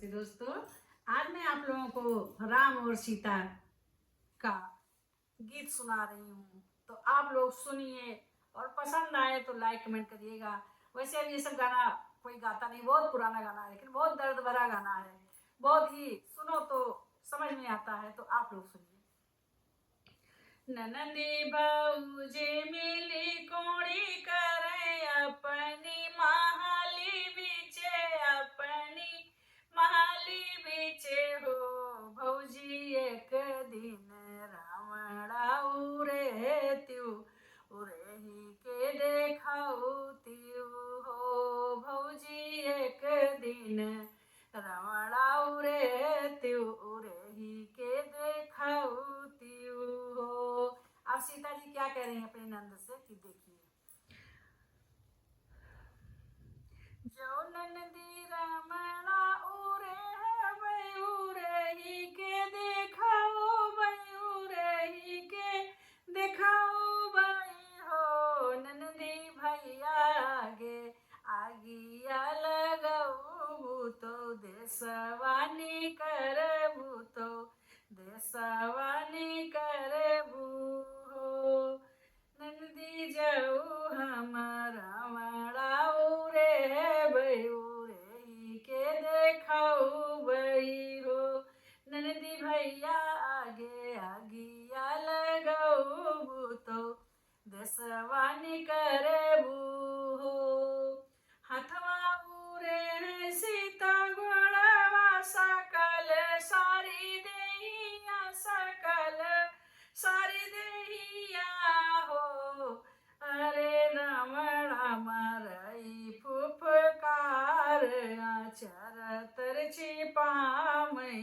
नमस्ते दोस्तों। आज मैं आप लोगों को राम और सीता का गीत सुना रही हूँ, तो आप लोग सुनिए और पसंद आए तो लाइक कमेंट करिएगा। वैसे अब ये सब गाना कोई गाता नहीं, बहुत पुराना गाना है, लेकिन बहुत दर्द भरा गाना है, बहुत ही सुनो तो समझ में आता है। तो आप लोग सुनिए। ननदी बाऊजे मिली कोड़ी करे अपनी महाली बीचे, अपनी महाली बीचे हो भौजी एक दिन रावणा उरे त्यू उरे ही के देखाऊ त्यू हो भौजी एक दिन रावणा उरे त्यू उरे ही के देखाऊ त्यू हो। अब सीता जी क्या कह रही हैं अपने नंद से कि देखिए। जो नंदी रामणा उरे है बयूरे ही के देखाओ, बयूरे ही के देखाओ बई हो नंदी भैया आगे आगिया लगाऊ तो देशवानी करबू तो देशवानी करबू हो नंदी जाऊ हमारा मड़ाऊ रे बयू रे ही के देखाऊ बई हो नंदी भैया आगे आगिया लगाऊ तो देशवानी करबू हो। हथवा उरे सीता गोड़वा सकल सारी देहिया सकल सारी देहिया हो अरे रामणा मारई फुफकार आचार तरछी पामई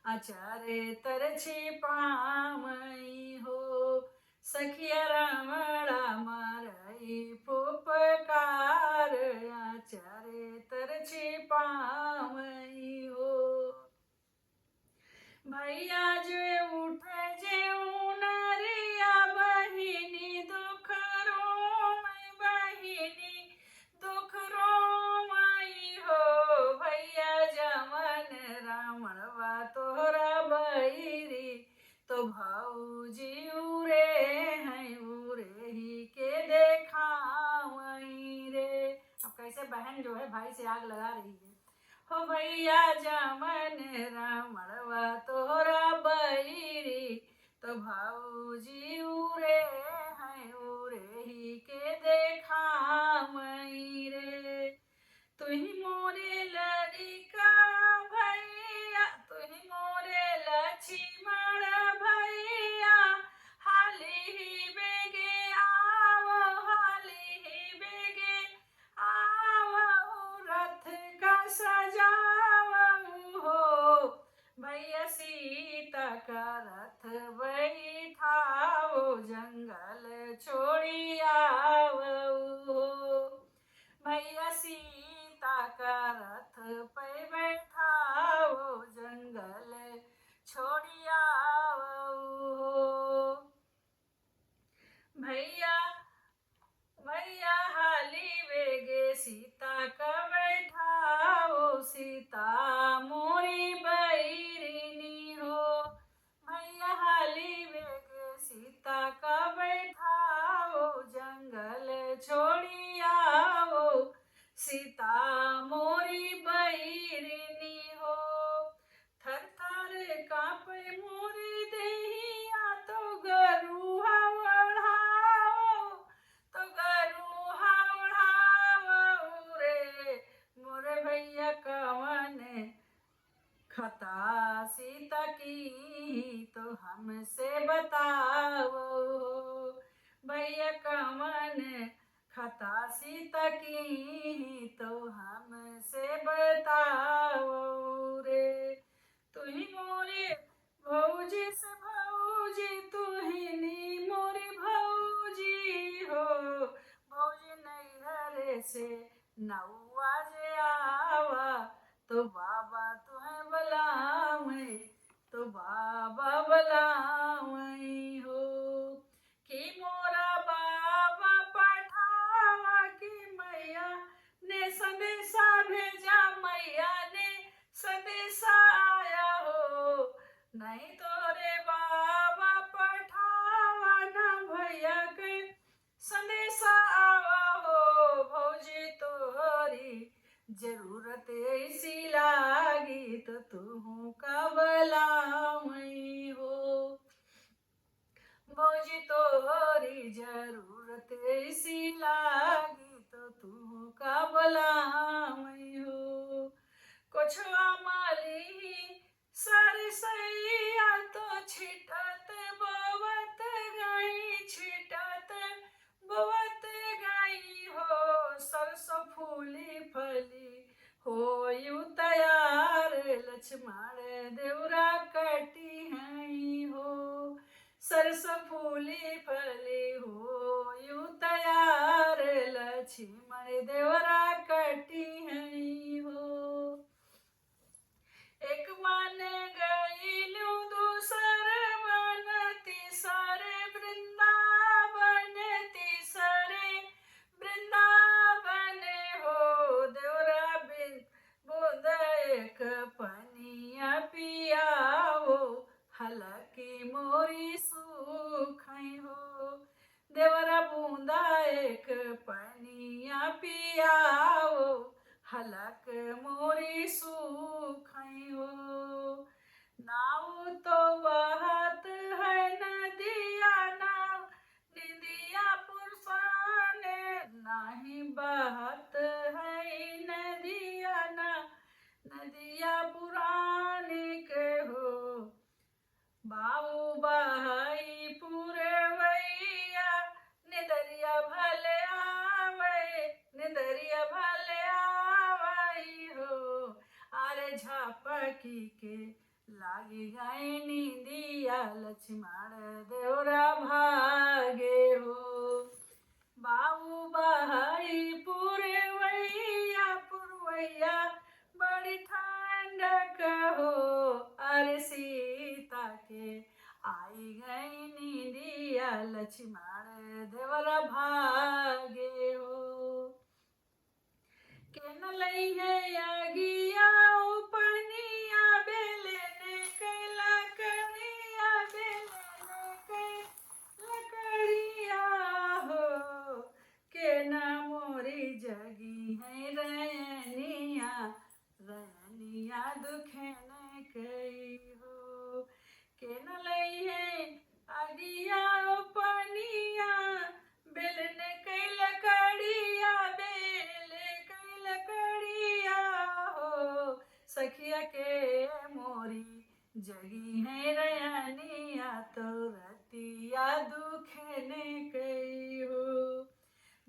आचारे तरछी पामई हो सखिया रामणा मारई फुफकार आचारे तरछी पामई हो। भैया जो उठे जे नरिया बहिनी दुख रोमई बहिनी दुख रोमई हो भैया जमन रावणवा तोहरा बहिरी तो भौजी उरे हैं उरे ही के देखावई रे। अब कैसे बहन जो है भाई से आग लगा रही है। हो भैया जमन रावणवा तोरा बहिरी तो भौजी उरे हैं उरे ही के देखावई रे। तुही मोरे लड़िका भैया तुही मोरे लक्ष्मण भैया हाली ही बेगे आवो हाली ही बेगे आवो रथ का सजावऊ हो भैया सीता का रथ बैठाओ जंगल छोड़ी आवऊ हो भैया सीता का रथ पे बैठाओ जंगल छोड़ी आवऊ हो भैया भैया हाली बेगे सीता का बैठाओ सीता मोरी बैरिनी हो भैया हाली बेगे सीता का बैठाओ जंगल छोड़ी आओ सीता मोरी बैरिनी हो थर थर कांपे मोरी देहिया तो गरुहा ओढ़ाओ तो गरुहा ओढ़ाओ रे मोरे भैया कवन खता सीता की तो हमसे बताओ भैया कवन खता सीता की तो हमसे बताओ रे। तुही मोरे भौजी से भौजी तुहिनी मोरी भौजी हो भौजी नैहरे से नौआ जे आवा तो बाबा तुम्हें बुलावे तो बाबा बुलावई हो कि मोरा बाबा पठावा कि मैया ने संदेशा भेजा मैया ने नहीं तो रे बाबा पठावा न भैया के संदेशा आवा हो भौजी तोहरी जरूरत ऐसी लागी तो तू कबलाई हो भौजी तोहरी जरूरत ऐसी लागी तो तू कबलाई हो कुछवा माली सारी सैया तो छिटत बोवत गई छिटत बोवत गई हो सरसों फूली फली हो यू तैयार लक्ष्मण देवरा कटी हैं हो सरसों फूली फली हो यू तैयार लक्ष्मण देवरा कटी हैं हो एक मन गईलू दूसर मन तीसरे वृंदावन तीसरे वृंदावन हो देवरा बिन बुद एक पनिया पियाओ हलकी मोरी सुखई हो देवरा बूंदा एक पनिया पियाओ हलक मोरी सुखई हो नाव तो बहत है नदिया नाव निदिया पुरसान नहीं बहत है नदिया ना नदिया पुरानी के हो बाऊ बहाई पूरे वैया निदरिया भले आवे निदरिया भले आरे झापकी के लागी गई नींदिया लक्ष्मण देवरा भागे हो बाबू बहाई पुरवैया पुरवैया बड़ी ठंडक हो अरे सीता के आई गई नींदिया लक्ष्मण देवरा भागे हो के न लई है आगिया उपनिया बेलने के लकड़िया बेलने के लकड़िया हो के न मोरी जगी है रैनिया रैनिया दुखने कई हो के न लई है आगिया उपनिया बेलने के लकड़िया सखिया के मोरी जगी है रयानिया तो रतिया दुखने कई हो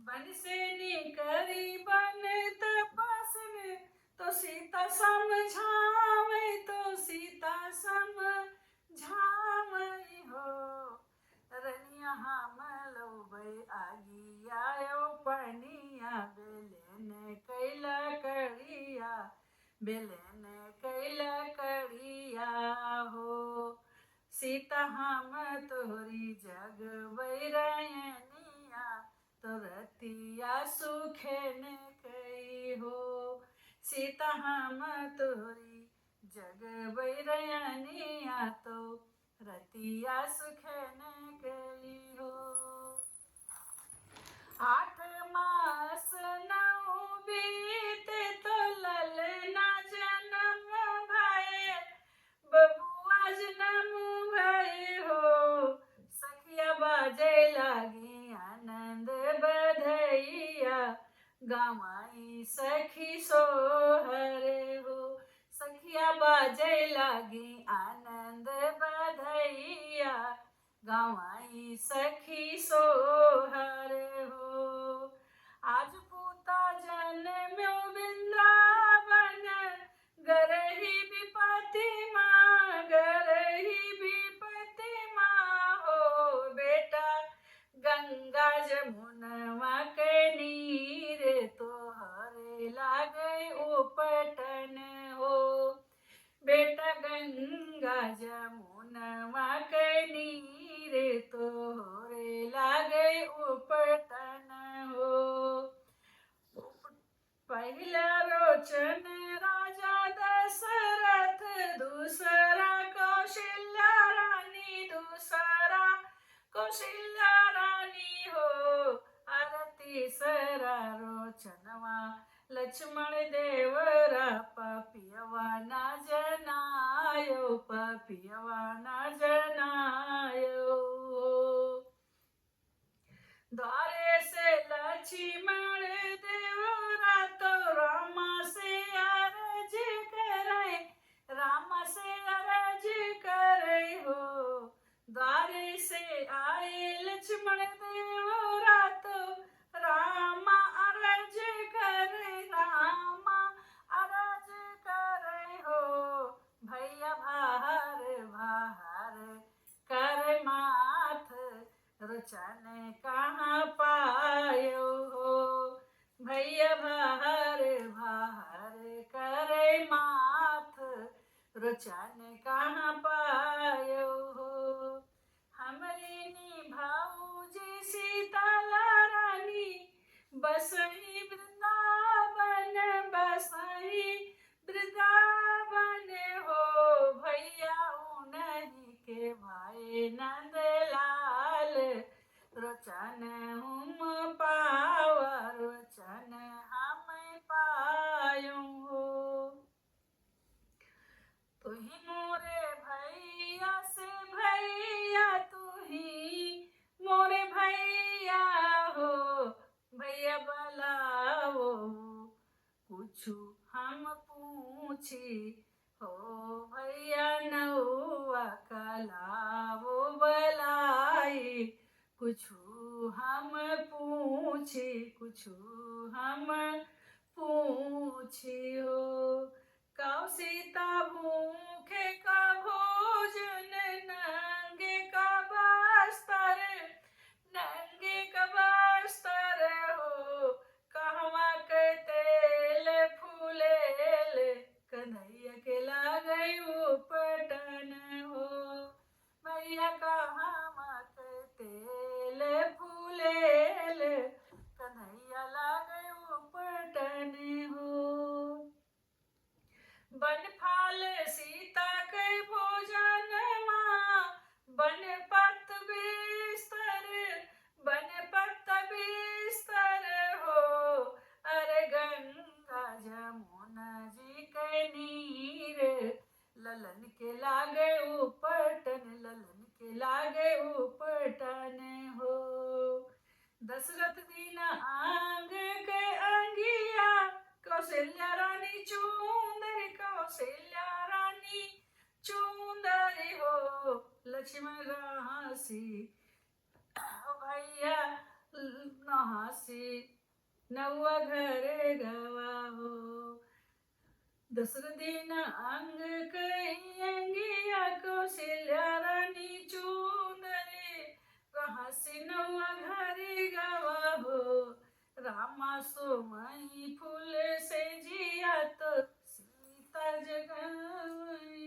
बन से निकरी बन तपस्न तो सीता समझावे तो सीता समझावे हो रनिया हम लौबे आगी आयो पनिया बेलेने कैला करिया बेलने कैला करिया हो सीता हम तोरी जग बैरनिया तो रतिया सुखेने कई हो सीता हम तोरी जग बैरनिया तो रतिया सुखेने कई हो 8 मास 9 बीते तो ललना जन्म भये बबुआ जन्म भये हो सखिया बाजे लागी आनंद बधैया गवाई सखी सोहरे हो सखिया बाजे लागी आनंद बधैया गवाई सखी सोहर हो आज पूता जन्म्यो वृंदावन गरही विपति माँ गरही विपति माँ हो बेटा गंगा जमुनवा के नीर तोहरे लागे उपटन हो बेटा गंगा जमुनवा के नीर तोहरे लागे उपटन हो पहला रोचन राजा दशरथ दूसरा कौशल लक्ष्मण देवरा पपियवा न जनायो, पपियवा न जनायो। द्वारे से लक्ष्मण देवरा तो रामा से अरज करे, रामा से अरज करे हो। द्वारे से आए लक्ष्मण देवरा तो रामा अरज करे, रामा अरज करे हो। भैया भार भार कर माथ, रुचन कहाँ पायो हो। भैया भार भार करे माथ, रुचन कहाँ पायो हो। हमरे निभाऊजी सीताला रानी, बसई वृंदावन, बसई वृंदावन हो। भैया उन्हीं के भाई नंदलाल, रुचन हम पावा, रुचन हम पायूं हो। तुही मोरे भैया से भैया, तुही मोरे भैया हो। भैया बुलाओ कुछु हम पूछी हो। भैया नौआ कलावो बलाई, कुछु हम पूछी, कुछु हम पूछी हो। कौ सीता भूखे का भोजन, नंगे का बस्तर, नंगे का बस्तर हो। कहवा के तेल फूलेल, कन्हैया के लागई उपटन हो। भैया कहवा के तेल फूलेल, कन्हैया लागई उपटन हो। बन फाल सीता के भोजन माँ, बन पत बिस्तर, बन पत बिस्तर हो। अरे गंगा जमुना जी के नीर, ललन के लागे उपटन, ललन के लागे उपटन हो। दशरथ दीना आंग के अंगिया, कौशल्या रानी चूंदरी, कौशल्या रानी चूंदरी हो। लक्ष्मण रहासी भैया नहासी, नौआ घरे गवा हो। दशरथ दीना अंग के अंगिया, कौशल्या रानी चूंदरी, रहासी नौआ घरे गवा हो। रामा सोमई फूल से जिया, तो सीता जगाई